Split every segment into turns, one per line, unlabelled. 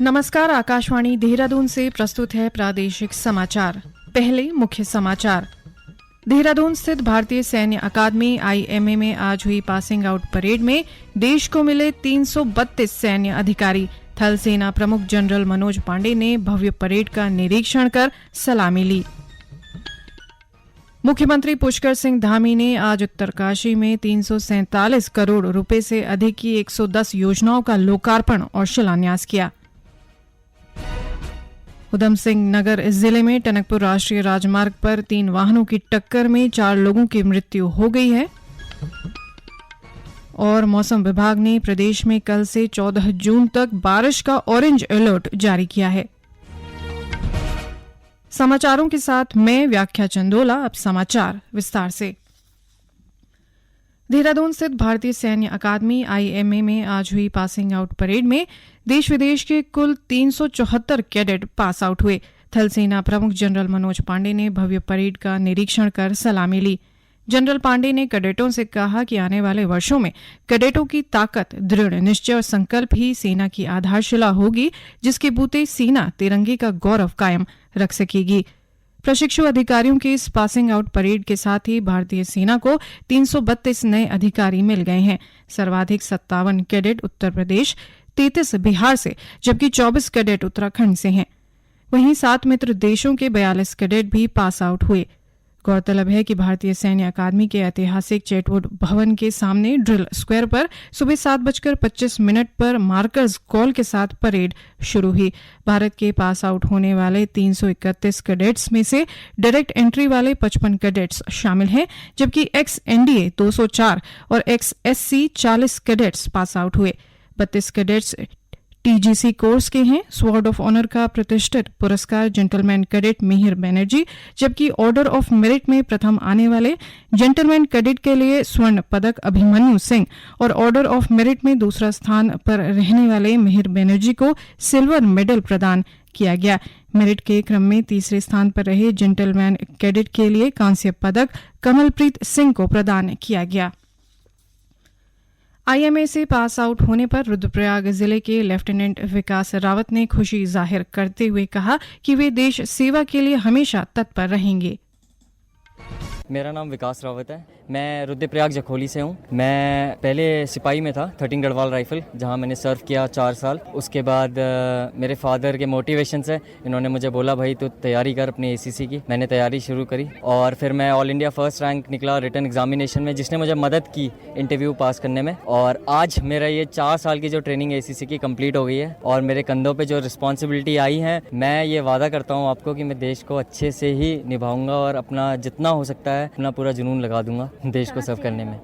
नमस्कार, आकाशवाणी देहरादून से प्रस्तुत है प्रादेशिक समाचार। पहले मुख्य समाचार। देहरादून स्थित भारतीय सैन्य अकादमी IMA में आज हुई पासिंग आउट परेड में देश को मिले 332 सैन्य अधिकारी। थल सेना प्रमुख जनरल मनोज पांडे ने भव्य परेड का निरीक्षण कर सलामी ली। मुख्यमंत्री पुष्कर सिंह धामी ने आज उत्तरकाशी में 347 करोड़ रुपए से अधिक की 110 योजनाओं का लोकार्पण और शिलान्यास किया। उधम सिंह नगर जिले में टनकपुर राष्ट्रीय राजमार्ग पर 3 वाहनों की टक्कर में 4 लोगों की मृत्यु हो गई है। और मौसम विभाग ने प्रदेश में कल से 14 जून तक बारिश का ऑरेंज अलर्ट जारी किया है। समाचारों के साथ मैं व्याख्या चंदोला। अब समाचार विस्तार से। देहरादून स्थित भारतीय सैन्य अकादमी IMA में आज हुई पासिंग आउट परेड में देश विदेश के कुल 374 कैडेट पास आउट हुए। थल सेना प्रमुख जनरल मनोज पांडे ने भव्य परेड का निरीक्षण कर सलामी ली। जनरल पांडे ने कैडेटों से कहा कि आने वाले वर्षों में कैडेटों की ताकत, दृढ़ निश्चय और संकल्प ही सेना की आधारशिला होगी, जिसके बूते सेना तिरंगे का गौरव कायम रख सकेगी। प्रशिक्षु अधिकारियों के इस पासिंग आउट परेड के साथ ही भारतीय सेना को 332 नए अधिकारी मिल गए हैं। सर्वाधिक 57 कैडेट उत्तर प्रदेश, 33 बिहार से, जबकि 24 कैडेट उत्तराखंड से हैं। वहीं 7 मित्र देशों के 42 कैडेट भी पास आउट हुए। गौरतलब है कि भारतीय सैन्य अकादमी के ऐतिहासिक चेटवुड भवन के सामने ड्रिल स्क्वायर पर सुबह 7:25 पर मार्कर्स कॉल के साथ परेड शुरू हुई। भारत के पास आउट होने वाले 331 कैडेट्स में से डायरेक्ट एंट्री वाले 55 कैडेट्स शामिल हैं, जबकि एक्स NDA 204 और x SC 40 cadets pass out हुए। 32 कैडेट्स TGC कोर्स के हैं। स्वॉर्ड ऑफ ऑनर का प्रतिष्ठित पुरस्कार जेंटलमैन कैडेट मिहिर बनर्जी, जबकि ऑर्डर ऑफ मेरिट में प्रथम आने वाले जेंटलमैन कैडेट के लिए स्वर्ण पदक अभिमन्यु सिंह और ऑर्डर ऑफ मेरिट में दूसरा स्थान पर रहने वाले मिहिर बनर्जी को सिल्वर मेडल प्रदान किया गया। मेरिट के क्रम में तीसरे स्थान पर रहे जेंटलमैन कैडेट के लिए कांस्य पदक कमलप्रीत सिंह को प्रदान किया गया। IMA से पास आउट होने पर रुद्रप्रयाग जिले के लेफ्टिनेंट विकास रावत ने खुशी जाहिर करते हुए कहा कि वे देश सेवा के लिए हमेशा तत्पर रहेंगे।
मेरा नाम विकास रावत है। मैं रुद्रप्रयाग जखोली से हूँ। मैं पहले सिपाही में था, 13 गढ़वाल राइफल, जहाँ मैंने सर्व किया 4 साल। उसके बाद मेरे फादर के मोटिवेशन से इन्होंने मुझे बोला, भाई तू तैयारी कर अपनी ACC की। मैंने तैयारी शुरू करी और फिर मैं ऑल इंडिया फर्स्ट रैंक निकला रिटन एग्जामिनेशन में, जिसने मुझे मदद की इंटरव्यू पास करने में। और आज मेरा ये 4 साल की जो ट्रेनिंग ACC की कंप्लीट हो गई है और मेरे कंधों पर जो रिस्पॉन्सिबिलिटी आई है, मैं ये वादा करता हूँ आपको कि मैं देश को अच्छे से ही निभाऊंगा और अपना जितना हो सकता है अपना पूरा जुनून लगा दूंगा देश को सर्व करने में।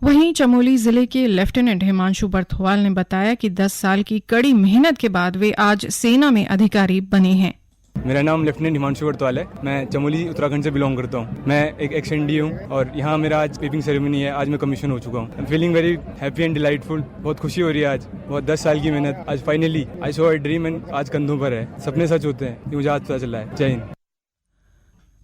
वहीं चमोली जिले के लेफ्टिनेंट हिमांशु बर्थवाल ने बताया कि 10 साल की कड़ी मेहनत के बाद वे आज सेना में अधिकारी बने हैं।
मेरा नाम लेफ्टिनेंट हिमांशु बर्थवाल है। मैं चमोली उत्तराखंड से बिलोंग करता हूँ। मैं एक एक्स NDA हूँ और यहाँ मेरा आज पेपिंग सेरेमनी है। आज मैं कमीशन हो चुका हूँ। I am feeling very happy and delightful. बहुत खुशी हो रही है आज। बहुत 10 साल की मेहनत आज finally I saw a dream and आज कंधों पर है। सपने सच होते हैं, ये मुझे आज पता चला है। जय हिंद।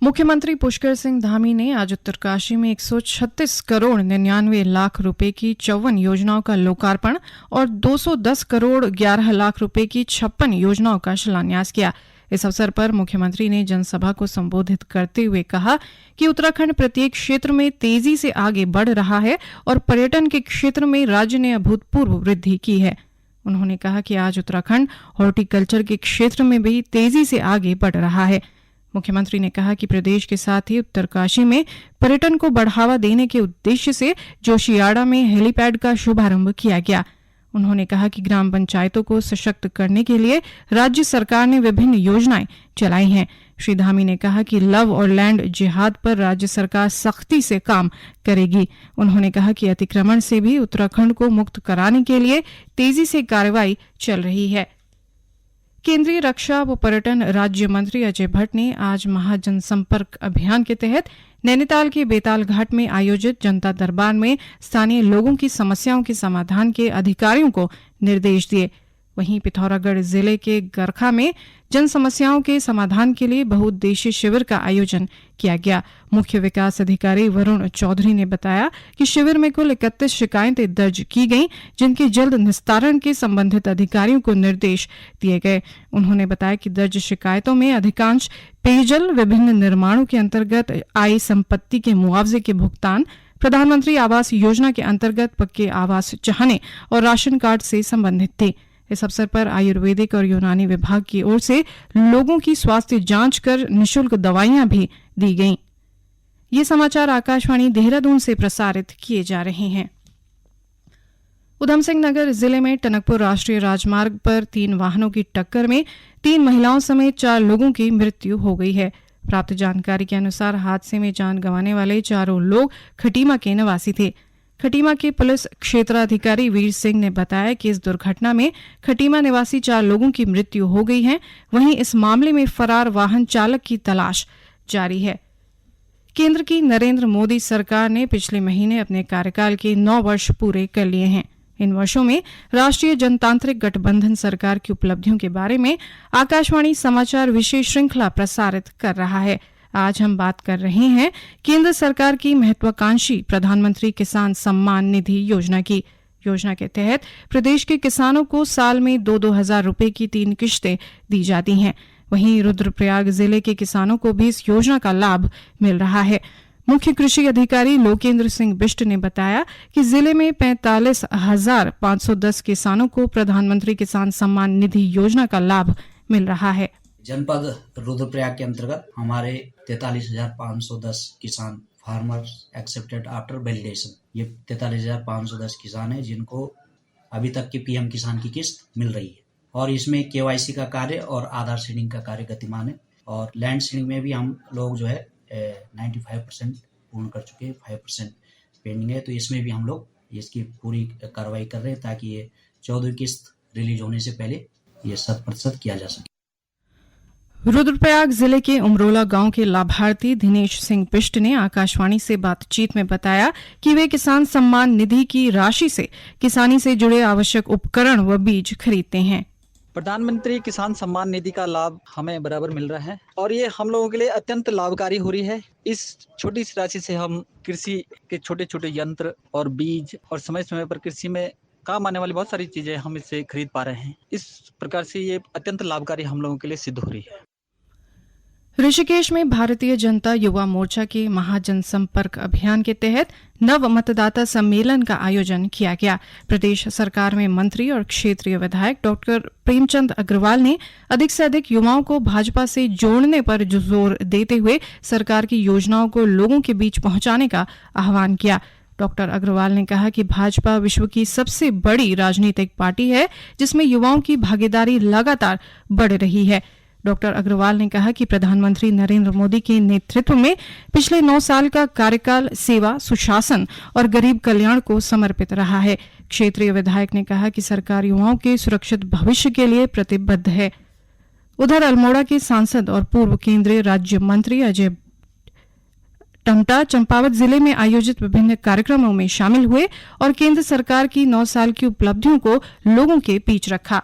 मुख्यमंत्री पुष्कर सिंह धामी ने आज उत्तरकाशी में 136 करोड़ 99 लाख रुपए की 54 योजनाओं का लोकार्पण और 210 करोड़ 11 लाख रुपए की 56 योजनाओं का शिलान्यास किया। इस अवसर पर मुख्यमंत्री ने जनसभा को संबोधित करते हुए कहा कि उत्तराखंड प्रत्येक क्षेत्र में तेजी से आगे बढ़ रहा है और पर्यटन के क्षेत्र में राज्य ने अभूतपूर्व वृद्धि की है। उन्होंने कहा कि आज उत्तराखंड हॉर्टिकल्चर के क्षेत्र में भी तेजी से आगे बढ़ रहा है। मुख्यमंत्री ने कहा कि प्रदेश के साथ ही उत्तरकाशी में पर्यटन को बढ़ावा देने के उद्देश्य से जोशियाड़ा में हेलीपैड का शुभारंभ किया गया। उन्होंने कहा कि ग्राम पंचायतों को सशक्त करने के लिए राज्य सरकार ने विभिन्न योजनाएं चलाई हैं। श्री धामी ने कहा कि लव और लैंड जिहाद पर राज्य सरकार सख्ती से काम करेगी। उन्होंने कहा कि अतिक्रमण से भी उत्तराखंड को मुक्त कराने के लिए तेजी से कार्रवाई चल रही है। केंद्रीय रक्षा व पर्यटन राज्य मंत्री अजय भट्ट ने आज महाजनसंपर्क अभियान के तहत नैनीताल के बेताल घाट में आयोजित जनता दरबार में स्थानीय लोगों की समस्याओं के समाधान के अधिकारियों को निर्देश दिए। वहीं पिथौरागढ़ जिले के गरखा में जन समस्याओं के समाधान के लिए बहुउद्देशीय शिविर का आयोजन किया गया। मुख्य विकास अधिकारी वरुण चौधरी ने बताया कि शिविर में कुल 31 शिकायतें दर्ज की गईं, जिनके जल्द निस्तारण के संबंधित अधिकारियों को निर्देश दिए गए। उन्होंने बताया कि दर्ज शिकायतों में अधिकांश पेयजल, विभिन्न निर्माणों के अंतर्गत आई संपत्ति के मुआवजे के भुगतान, प्रधानमंत्री आवास योजना के अंतर्गत पक्के आवास चाहने और राशन कार्ड से संबंधित थे। इस अवसर पर आयुर्वेदिक और यूनानी विभाग की ओर से लोगों की स्वास्थ्य जांच कर निःशुल्क दवाइयां भी दी गईं। ये समाचार आकाशवाणी देहरादून से प्रसारित किए जा रहे हैं। उधमसिंह नगर जिले में टनकपुर राष्ट्रीय राजमार्ग पर 3 वाहनों की टक्कर में 3 महिलाओं समेत 4 लोगों की मृत्यु हो गई है। प्राप्त जानकारी के अनुसार हादसे में जान गंवाने वाले चारों लोग खटीमा के निवासी थे। खटीमा के पुलिस क्षेत्राधिकारी वीर सिंह ने बताया कि इस दुर्घटना में खटीमा निवासी 4 लोगों की मृत्यु हो गई है। वहीं इस मामले में फरार वाहन चालक की तलाश जारी है। केंद्र की नरेंद्र मोदी सरकार ने पिछले महीने अपने कार्यकाल के 9 वर्ष पूरे कर लिए हैं। इन वर्षों में राष्ट्रीय जनतांत्रिक गठबंधन सरकार की उपलब्धियों के बारे में आकाशवाणी समाचार विशेष श्रृंखला प्रसारित कर रहा है। आज हम बात कर रहे हैं केंद्र सरकार की महत्वाकांक्षी प्रधानमंत्री किसान सम्मान निधि योजना की। योजना के तहत प्रदेश के किसानों को साल में 2-2 हजार रुपए की 3 किश्तें दी जाती हैं। वहीं रुद्रप्रयाग जिले के किसानों को भी इस योजना का लाभ मिल रहा है। मुख्य कृषि अधिकारी लोकेंद्र सिंह बिष्ट ने बताया कि जिले में 45,510 किसानों को प्रधानमंत्री किसान सम्मान निधि योजना का लाभ मिल रहा है।
जनपद रुद्रप्रयाग के अंतर्गत हमारे 43,510 किसान फार्मर्स एक्सेप्टेड आफ्टर वैलिडेशन, ये 43,510 किसान हैं जिनको अभी तक की पीएम किसान की किस्त मिल रही है। और इसमें केवाईसी का कार्य और आधार सीडिंग का कार्य गतिमान है। और लैंड सीडिंग में भी हम लोग जो है 95% पूर्ण कर चुके हैं, 5% पेंडिंग है। तो इसमें भी हम लोग इसकी पूरी कार्रवाई कर रहे हैं ताकि ये 14वीं किस्त रिलीज होने से पहले ये 100% किया जा सके।
रुद्रप्रयाग जिले के उमरोला गांव के लाभार्थी दिनेश सिंह बिष्ट ने आकाशवाणी से बातचीत में बताया कि वे किसान सम्मान निधि की राशि से किसानी से जुड़े आवश्यक उपकरण व बीज खरीदते हैं।
प्रधानमंत्री किसान सम्मान निधि का लाभ हमें बराबर मिल रहा है और ये हम लोगों के लिए अत्यंत लाभकारी हो रही है। इस छोटी सी राशि से हम कृषि के छोटे छोटे यंत्र और बीज और समय समय पर कृषि में काम आने वाली बहुत सारी चीजें हम इससे खरीद पा रहे हैं। इस प्रकार से ये अत्यंत लाभकारी हम लोगों के लिए सिद्ध हो रही है।
ऋषिकेश में भारतीय जनता युवा मोर्चा के महाजनसंपर्क अभियान के तहत नव मतदाता सम्मेलन का आयोजन किया गया। प्रदेश सरकार में मंत्री और क्षेत्रीय विधायक डॉक्टर प्रेमचंद अग्रवाल ने अधिक से अधिक युवाओं को भाजपा से जोड़ने पर जोर देते हुए सरकार की योजनाओं को लोगों के बीच पहुंचाने का आह्वान किया। डॉक्टर अग्रवाल ने कहा कि भाजपा विश्व की सबसे बड़ी राजनीतिक पार्टी है जिसमें युवाओं की भागीदारी लगातार बढ़ रही है। डॉक्टर अग्रवाल ने कहा कि प्रधानमंत्री नरेंद्र मोदी के नेतृत्व में पिछले 9 साल का कार्यकाल सेवा, सुशासन और गरीब कल्याण को समर्पित रहा है। क्षेत्रीय विधायक ने कहा कि सरकार युवाओं के सुरक्षित भविष्य के लिए प्रतिबद्ध है। उधर अल्मोड़ा के सांसद और पूर्व केंद्रीय राज्य मंत्री अजय टम्टा चंपावत जिले में आयोजित विभिन्न कार्यक्रमों में शामिल हुए और केंद्र सरकार की 9 साल की उपलब्धियों को लोगों के बीच रखा।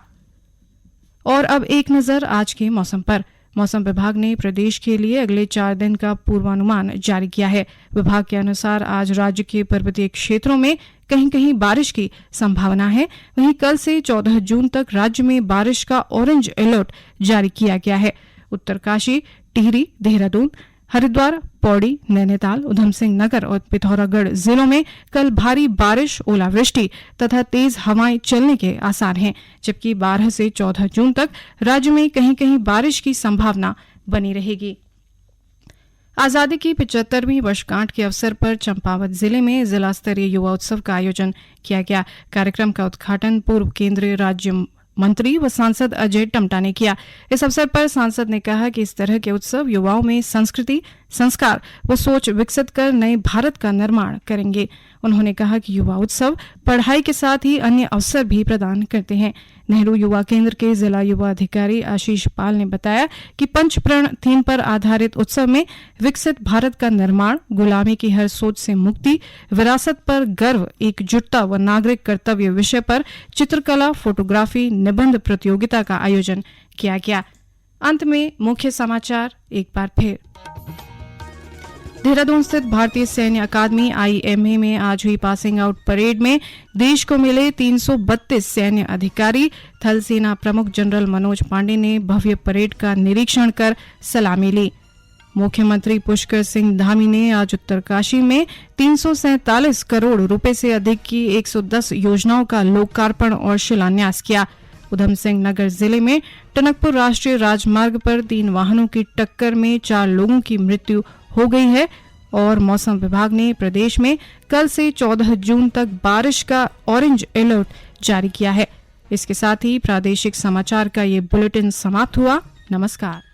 और अब एक नजर आज के मौसम पर। मौसम विभाग ने प्रदेश के लिए अगले 4 दिन का पूर्वानुमान जारी किया है। विभाग के अनुसार आज राज्य के पर्वतीय क्षेत्रों में कहीं कहीं बारिश की संभावना है। वहीं कल से 14 जून तक राज्य में बारिश का ऑरेंज अलर्ट जारी किया गया है। उत्तरकाशी, टिहरी, देहरादून, हरिद्वार, पौड़ी, नैनीताल, उधमसिंह नगर और पिथौरागढ़ जिलों में कल भारी बारिश, ओलावृष्टि तथा तेज हवाएं चलने के आसार हैं, जबकि 12 से 14 जून तक राज्य में कहीं कहीं बारिश की संभावना बनी रहेगी। आजादी की 75वीं वर्षगांठ के अवसर पर चंपावत जिले में जिला स्तरीय युवा उत्सव का आयोजन किया गया। कार्यक्रम का उद्घाटन पूर्व केंद्रीय राज्य मंत्री व सांसद अजय टम्टा ने किया। इस अवसर पर सांसद ने कहा कि इस तरह के उत्सव युवाओं में संस्कृति, संस्कार व सोच विकसित कर नए भारत का निर्माण करेंगे। उन्होंने कहा कि युवा उत्सव पढ़ाई के साथ ही अन्य अवसर भी प्रदान करते हैं। नेहरू युवा केंद्र के जिला युवा अधिकारी आशीष पाल ने बताया कि पंचप्रण थीम पर आधारित उत्सव में विकसित भारत का निर्माण, गुलामी की हर सोच से मुक्ति, विरासत पर गर्व, एकजुटता व नागरिक कर्तव्य विषय पर चित्रकला, फोटोग्राफी, निबंध प्रतियोगिता का आयोजन किया गया। अंत में मुख्य समाचार एक बार फिर। देहरादून स्थित भारतीय सैन्य अकादमी IMA में आज हुई पासिंग आउट परेड में देश को मिले 332 सैन्य अधिकारी। थल सेना प्रमुख जनरल मनोज पांडे ने भव्य परेड का निरीक्षण कर सलामी ली। मुख्यमंत्री पुष्कर सिंह धामी ने आज उत्तरकाशी में 347 करोड़ रुपए से अधिक की 110 योजनाओं का लोकार्पण और शिलान्यास किया। उधम सिंह नगर जिले में टनकपुर राष्ट्रीय राजमार्ग पर 3 वाहनों की टक्कर में 4 लोगों की मृत्यु हो गई है। और मौसम विभाग ने प्रदेश में कल से 14 जून तक बारिश का ऑरेंज अलर्ट जारी किया है। इसके साथ ही प्रादेशिक समाचार का ये बुलेटिन समाप्त हुआ। नमस्कार।